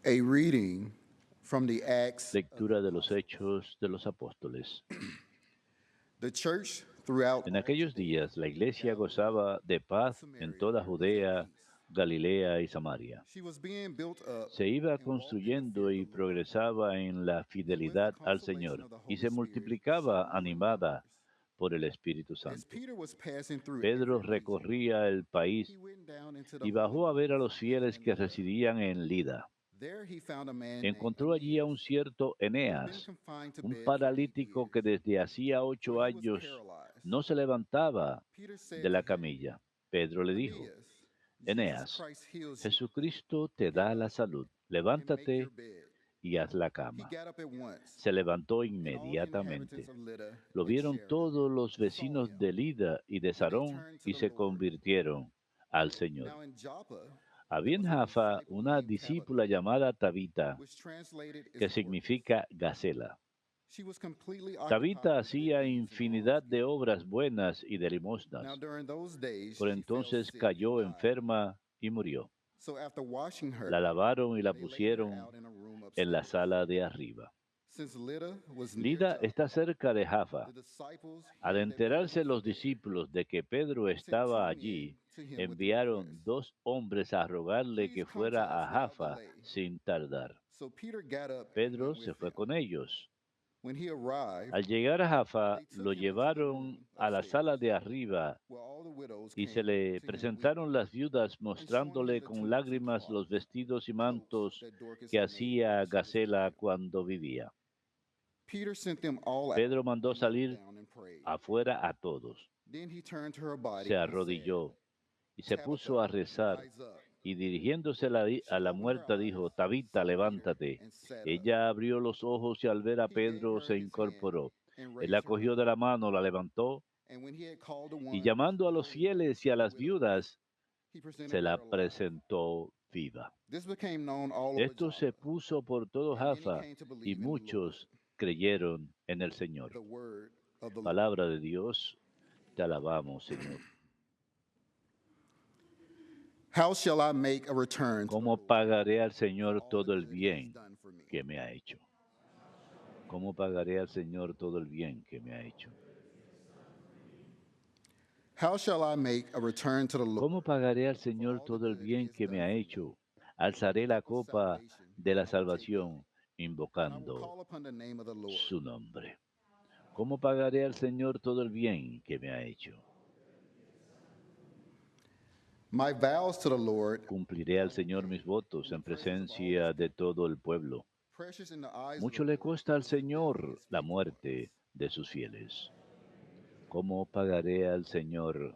A reading from the Acts. Lectura de los Hechos de los Apóstoles. The church throughout En aquellos días la iglesia gozaba de paz en toda Judea, Galilea y Samaria. she was being built up Se iba and walked in the fear construyendo of y the Lord, progresaba en la and with the fidelidad al consolation Señor of the y Holy se Spirit, multiplicaba some more animada believers. por el Espíritu As Santo. Peter was passing through Pedro every region, recorría el país he went down into the y Holy bajó a ver a Ones los that were fieles in que Lydda. residían en Lida. There he found a man named Encontró allí a un Aeneas, cierto who had been Eneas, confined to un bed for 8 paralítico que years, desde hacía for 8 he was años paralyzed. no se levantaba Peter said de to la him, camilla. Pedro le dijo, Aeneas, Jesus Eneas, Christ heals you. Jesucristo te Get da la up salud. and make your Levántate bed. y haz la He cama. got up at once, Se levantó and all the inhabitants inmediatamente. of Lydda Lo and vieron Sharon todos los saw vecinos him, de Lida y de and they Sarón turned to y the se Lord. convirtieron al Señor. Now in Joppa there Había en was a Jaffa disciple una named Tabitha, discípula llamada Tabita, which translated is que Dorcas. significa Gacela. She was completely occupied Tabita with good hacía deeds and infinidad de almsgiving. obras buenas y de Now limosnas. during those days Por she fell entonces sick and cayó died. enferma y murió. So after washing La her, lavaron y la they laid her pusieron out in a room en la upstairs. sala de arriba. Since Lydda was near Lida Joppa, está cerca de Jaffa. the disciples, Al hearing that Peter enterarse was los there, discípulos de que Pedro sent two estaba men allí, to him with the enviaron request, 2 hombres a rogarle please que come to fuera us a without Jaffa delay. sin tardar. So Peter got up and Pedro went se with fue them. con ellos. When he arrived, Al llegar a Jaffa, they took lo him into the llevaron room a la sala upstairs, de arriba where all the widows y se came le to him presentaron weeping, las viudas and showing him mostrándole the con tombs and lágrimas los cloths, vestidos y cloaks mantos that Dorcas que had made while hacía she was with Gacela them. cuando vivía. Peter sent them all out Pedro mandó and knelt salir down and prayed. afuera a todos. Then he turned to her Se body and said, arrodilló y se puso Tabitha, a rezar, rise up. y dirigiéndose a She la opened her muerta eyes, dijo, Tabita, saw Peter, levántate. and sat up. Ella abrió los ojos y al ver a He gave Pedro her se his hand incorporó. and Él la raised her cogió up. de la mano, la levantó And when he had called the y ones llamando a who los were with fieles y a the las widows, viudas, he presented se la her alive. presentó viva. This became known all over Esto se Joppa, puso por todo and many Jaffa came to y believe in the Lord. muchos creyeron en el Señor. The word of the Lord. Palabra de Dios, te alabamos, Señor. How shall I make a return to the ¿Cómo Lord pagaré al for Señor all the todo el good he has bien done for me? que me ha hecho? ¿Cómo pagaré al Señor todo el bien que me ha hecho? How shall I make a return to the Lord ¿Cómo pagaré al for Señor all the todo el good he bien has que me done ha for me? hecho? Alzaré The la cup of copa salvation de la I will take up, salvación, when I will invocando call upon the name of the Lord. su nombre. ¿Cómo pagaré al Señor todo el bien que me ha hecho? My vows to the Lord Cumpliré al I will Señor pay mis votos in the en presence of all his presencia de people. todo el pueblo. Precious in the eyes of the Mucho le Lord cuesta al is the death of Señor his la faithful muerte ones. de sus fieles. ¿Cómo pagaré al Señor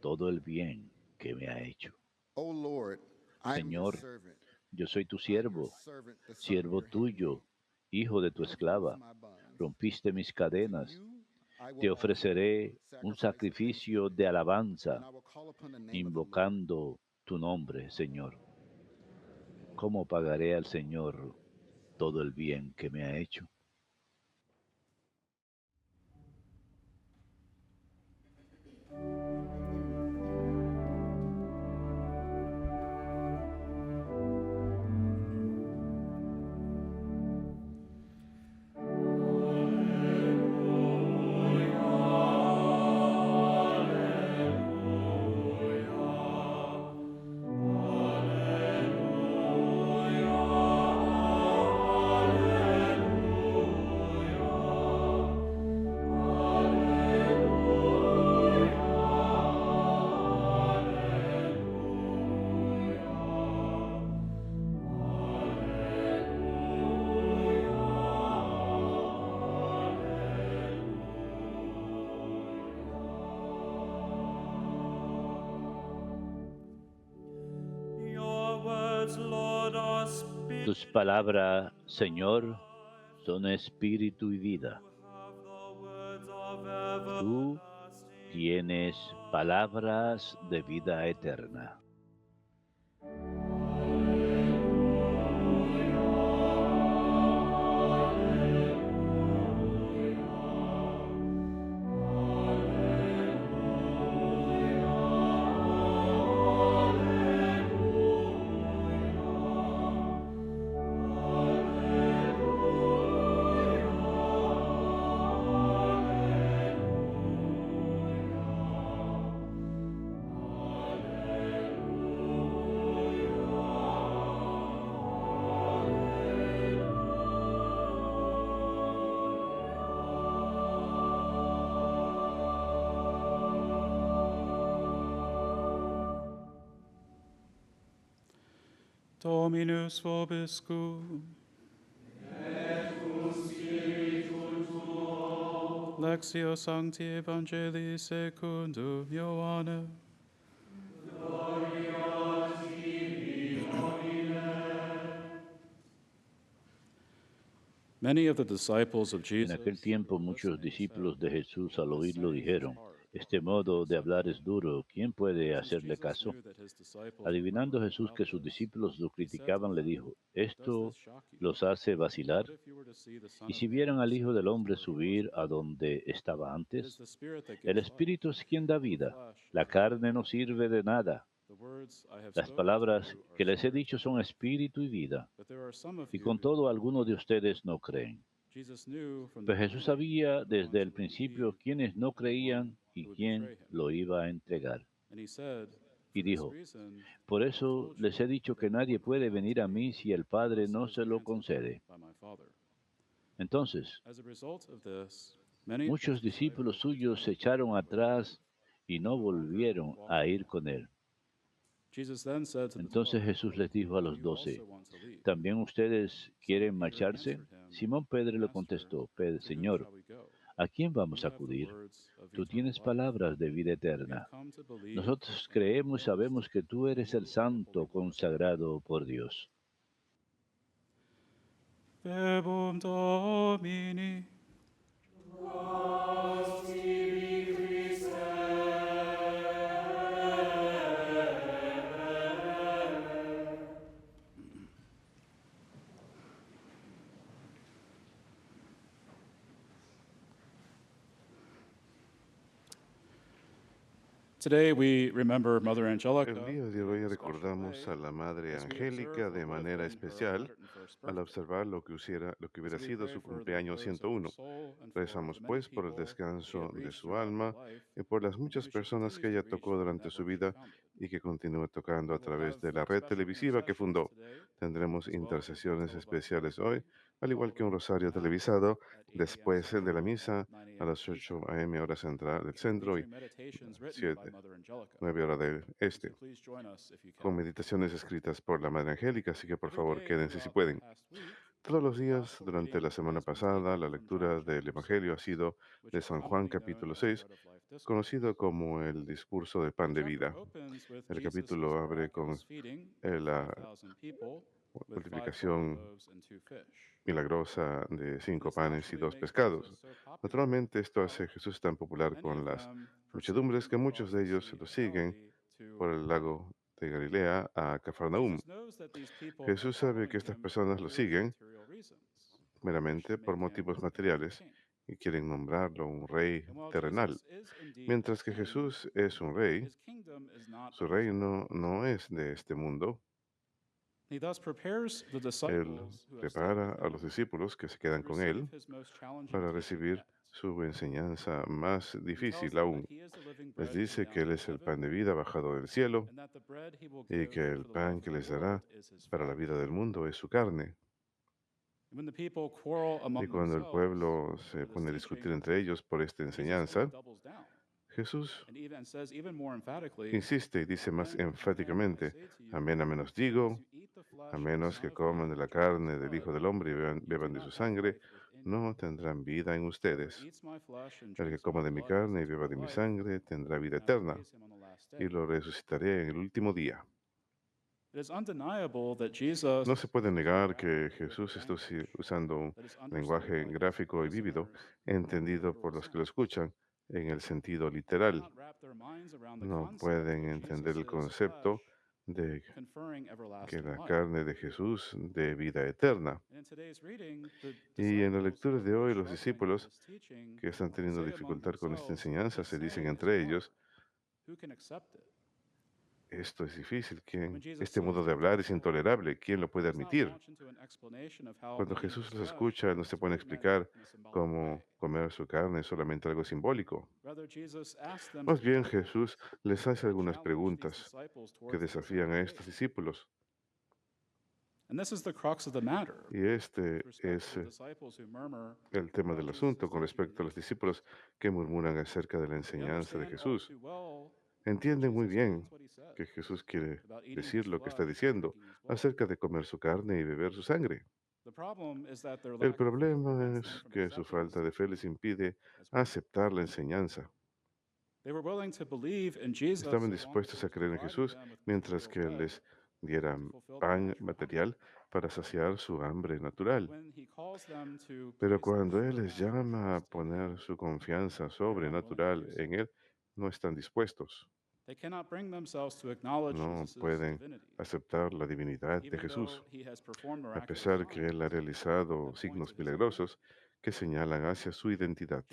todo el bien que me ha hecho? O Lord, I am your Señor, servant. yo soy tu I am your siervo, servant, the son of siervo your handmaid. tuyo, hijo de tu You have loosed esclava. my bonds. Rompiste mis To cadenas. you I will Te offer ofreceré un sacrifice of sacrificio thanksgiving, de and alabanza, I will call upon the name of the Lord. invocando tu nombre, Señor. ¿Cómo pagaré al Señor todo el bien que me ha hecho? Your words, Lord, are spirit. Tus palabras, Señor, son espíritu y vida. Have the words of Tú everlasting. tienes palabras de vida eterna. Dominus vobiscum. Lectio Sancti Evangelii secundum Ioannem. Many of the disciples of En Jesus, aquel tiempo muchos discípulos de Jesús al oírlo dijeron, este modo de hablar es duro, ¿quién puede hacerle caso? Adivinando Jesús que sus discípulos lo criticaban, le dijo, ¿esto los hace vacilar? Y si vieran al Hijo del Hombre subir a donde estaba antes, el Espíritu es quien da vida, la carne no sirve de nada. Las palabras que les he dicho son espíritu y vida, y con todo algunos de ustedes no creen. Pues Jesús sabía desde el principio quiénes no creían y quién lo iba a entregar. Y dijo, por eso les he dicho que nadie puede venir a mí si el Padre no se lo concede. Entonces, muchos discípulos suyos se echaron atrás y no volvieron a ir con él. Entonces Jesús les dijo a los 12, ¿también ustedes quieren marcharse? Simón Pedro le contestó, Señor, ¿a quién vamos a acudir? Tú tienes palabras de vida eterna. Nosotros creemos y sabemos que tú eres el Santo consagrado por Dios. Verbum Domini. Today we remember Mother Angelica. El día de hoy recordamos a la Madre Angélica de manera especial al observar lo que hubiera sido su cumpleaños 101. Rezamos pues por el descanso de su alma y por las muchas personas que ella tocó durante su vida y que continúa tocando a través de la red televisiva que fundó. Tendremos intercesiones especiales hoy, al igual que un rosario televisado después de la misa a las 8 a.m. hora central del centro y 9 horas del este, con meditaciones escritas por la Madre Angélica, así que por favor quédense si pueden. Todos los días durante la semana pasada, la lectura del Evangelio ha sido de San Juan capítulo 6, conocido como el discurso del pan de vida. El capítulo abre con la multiplicación milagrosa de 5 panes y 2 pescados. Naturalmente, esto hace a Jesús tan popular con las muchedumbres que muchos de ellos lo siguen por el lago de Galilea a Cafarnaúm. Jesús sabe que estas personas lo siguen meramente por motivos materiales y quieren nombrarlo un rey terrenal. Mientras que Jesús es un rey, su reino no es de este mundo. Él prepara a los discípulos que se quedan con él para recibir su enseñanza más difícil aún. Les dice que Él es el pan de vida bajado del cielo y que el pan que les dará para la vida del mundo es su carne. Y cuando el pueblo se pone a discutir entre ellos por esta enseñanza, Jesús insiste y dice más enfáticamente, amén, amén os digo, a menos que coman de la carne del Hijo del Hombre y beban de su sangre, no tendrán vida en ustedes. El que coma de mi carne y beba de mi sangre tendrá vida eterna, y lo resucitaré en el último día. No se puede negar que Jesús está usando un lenguaje gráfico y vívido, entendido por los que lo escuchan en el sentido literal. No pueden entender el concepto de que la carne de Jesús dé vida eterna. Y en la lectura de hoy, los discípulos que están teniendo dificultad con esta enseñanza se dicen entre ellos, esto es difícil, este modo de hablar es intolerable, ¿quién lo puede admitir? Cuando Jesús los escucha, no se puede explicar cómo comer su carne es solamente algo simbólico. Más bien, Jesús les hace algunas preguntas que desafían a estos discípulos. Y este es el tema del asunto con respecto a los discípulos que murmuran acerca de la enseñanza de Jesús. entienden muy bien que Jesús quiere decir lo que está diciendo acerca de comer su carne y beber su sangre. El problema es que su falta de fe les impide aceptar la enseñanza. Estaban dispuestos a creer en Jesús mientras que Él les diera pan material para saciar su hambre natural. Pero cuando Él les llama a poner su confianza sobrenatural en Él, no están dispuestos. No pueden aceptar la divinidad de Jesús, a pesar que Él ha realizado signos milagrosos que señalan hacia su identidad.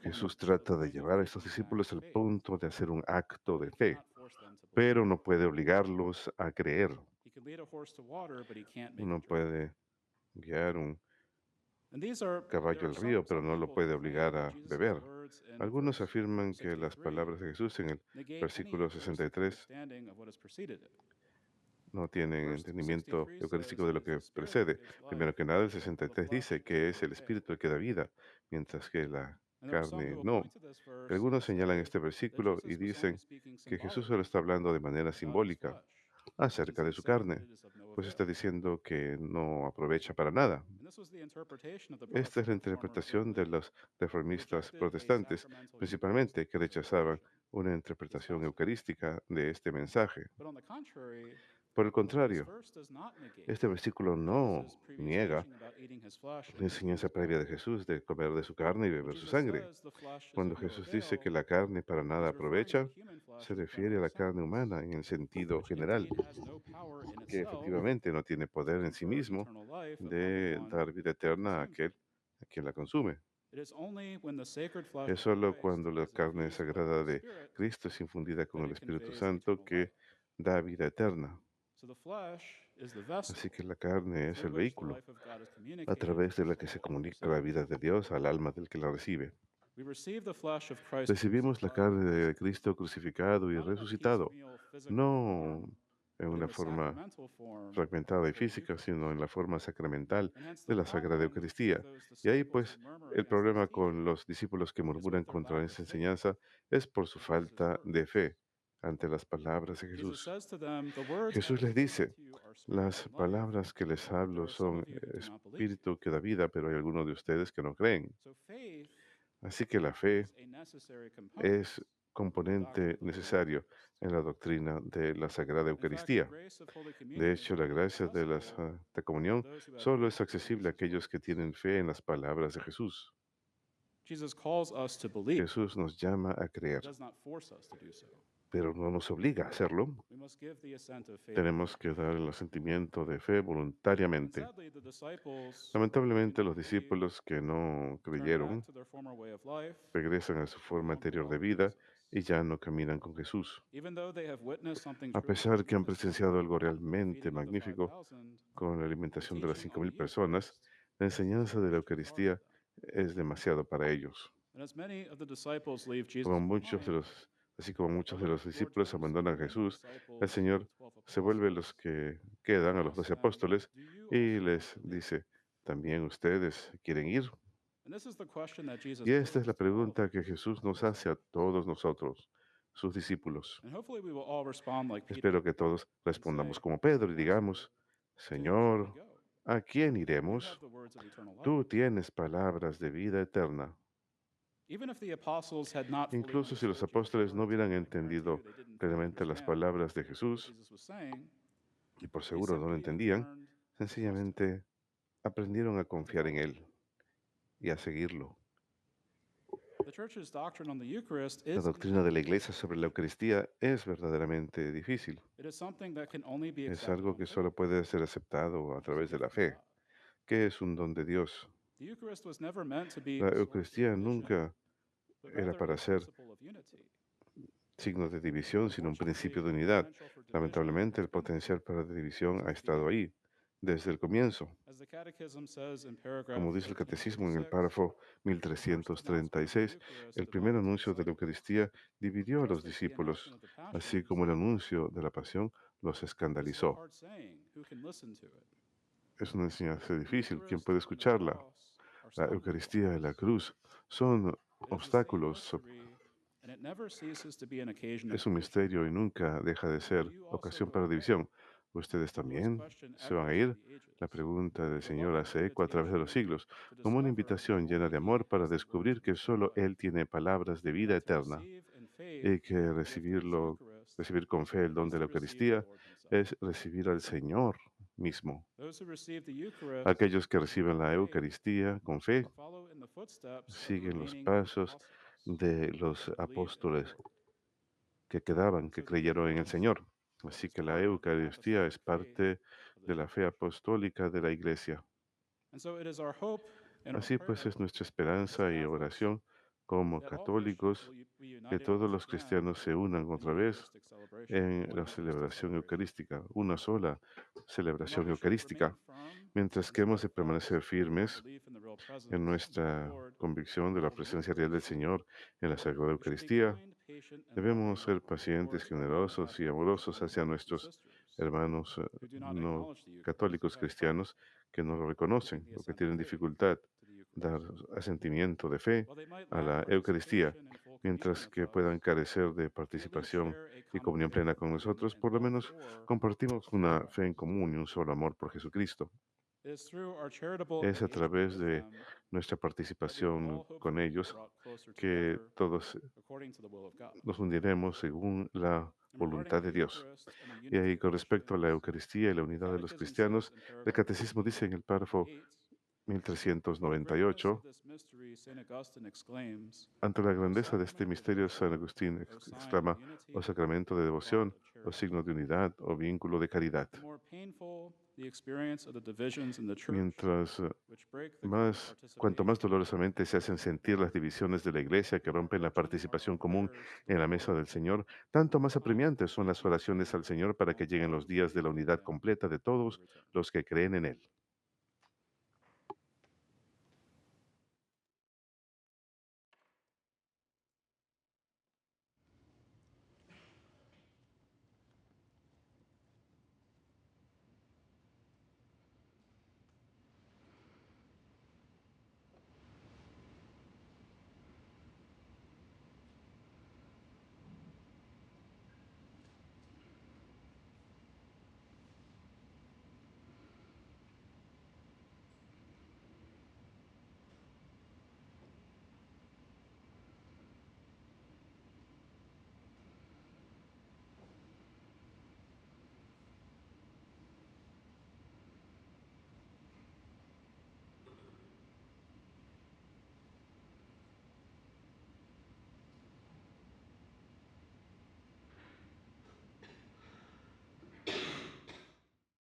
Jesús trata de llevar a estos discípulos al punto de hacer un acto de fe, pero no puede obligarlos a creer. Uno puede guiar un caballo al río, pero no lo puede obligar a beber. Algunos afirman que las palabras de Jesús en el versículo 63 no tienen entendimiento eucarístico de lo que precede. Primero que nada, el 63 dice que es el Espíritu el que da vida, mientras que la carne no. Algunos señalan este versículo y dicen que Jesús solo está hablando de manera simbólica acerca de su carne, pues está diciendo que no aprovecha para nada. Esta es la interpretación de los reformistas protestantes, principalmente, que rechazaban una interpretación eucarística de este mensaje. Por el contrario, este versículo no niega la enseñanza previa de Jesús de comer de su carne y beber su sangre. Cuando Jesús dice que la carne para nada aprovecha, se refiere a la carne humana en el sentido general, que efectivamente no tiene poder en sí mismo de dar vida eterna a aquel a quien la consume. Es solo cuando la carne sagrada de Cristo es infundida con el Espíritu Santo que da vida eterna. Así que la carne es el vehículo a través de la que se comunica la vida de Dios al alma del que la recibe. Recibimos la carne de Cristo crucificado y resucitado, no en una forma fragmentada y física, sino en la forma sacramental de la Sagrada Eucaristía. Y ahí pues el problema con los discípulos que murmuran contra esa enseñanza es por su falta de fe ante las palabras de Jesús. Jesús les dice, las palabras que les hablo son espíritu que da vida, pero hay algunos de ustedes que no creen. Así que la fe es componente necesario en la doctrina de la Sagrada Eucaristía. De hecho, la gracia de la Santa Comunión solo es accesible a aquellos que tienen fe en las palabras de Jesús. Jesús nos llama a creer, pero no nos obliga a hacerlo. Tenemos que dar el asentimiento de fe voluntariamente. Lamentablemente, los discípulos que no creyeron regresan a su forma anterior de vida y ya no caminan con Jesús. A pesar que han presenciado algo realmente magnífico con la alimentación de las 5.000 personas, la enseñanza de la Eucaristía es demasiado para ellos. Como muchos de los, así como muchos de los discípulos abandonan a Jesús, el Señor se vuelve a los que quedan, a los 12 apóstoles, y les dice, ¿también ustedes quieren ir? Y esta es la pregunta que Jesús nos hace a todos nosotros, sus discípulos. Espero que todos respondamos como Pedro y digamos, Señor, ¿a quién iremos? Tú tienes palabras de vida eterna. Incluso si los apóstoles no hubieran entendido plenamente las palabras de Jesús, y por seguro no lo entendían, sencillamente aprendieron a confiar en Él y a seguirlo. La doctrina de la Iglesia sobre la Eucaristía es verdaderamente difícil. Es algo que solo puede ser aceptado a través de la fe, que es un don de Dios. La Eucaristía nunca era para ser signo de división, sino un principio de unidad. Lamentablemente, el potencial para la división ha estado ahí desde el comienzo. Como dice el Catecismo en el párrafo 1336, el primer anuncio de la Eucaristía dividió a los discípulos, así como el anuncio de la Pasión los escandalizó. Es una enseñanza difícil. ¿Quién puede escucharla? La Eucaristía y la cruz son obstáculos Es un misterio y nunca deja de ser ocasión para división. ¿Ustedes también se van a ir? La pregunta del Señor hace eco a través de los siglos, como una invitación llena de amor para descubrir que solo Él tiene palabras de vida eterna y que recibir con fe el don de la Eucaristía es recibir al Señor mismo. Aquellos que reciben la Eucaristía con fe siguen los pasos de los apóstoles que quedaban, que creyeron en el Señor. Así que la Eucaristía es parte de la fe apostólica de la Iglesia. Así pues es nuestra esperanza y oración como católicos que todos los cristianos se unan otra vez en la celebración eucarística, una sola celebración eucarística, mientras que hemos de permanecer firmes en nuestra convicción de la presencia real del Señor en la Sagrada Eucaristía. Debemos ser pacientes, generosos y amorosos hacia nuestros hermanos no católicos cristianos que no lo reconocen o que tienen dificultad dar asentimiento de fe a la Eucaristía, mientras que puedan carecer de participación y comunión plena con nosotros, por lo menos compartimos una fe en común y un solo amor por Jesucristo. Es a través de nuestra participación con ellos que todos nos uniremos según la voluntad de Dios. Y ahí, con respecto a la Eucaristía y la unidad de los cristianos, el Catecismo dice en el párrafo 1398, ante la grandeza de este misterio, San Agustín exclama, o sacramento de devoción, o signo de unidad, o vínculo de caridad. Mientras cuanto más dolorosamente se hacen sentir las divisiones de la Iglesia que rompen la participación común en la mesa del Señor, tanto más apremiantes son las oraciones al Señor para que lleguen los días de la unidad completa de todos los que creen en Él.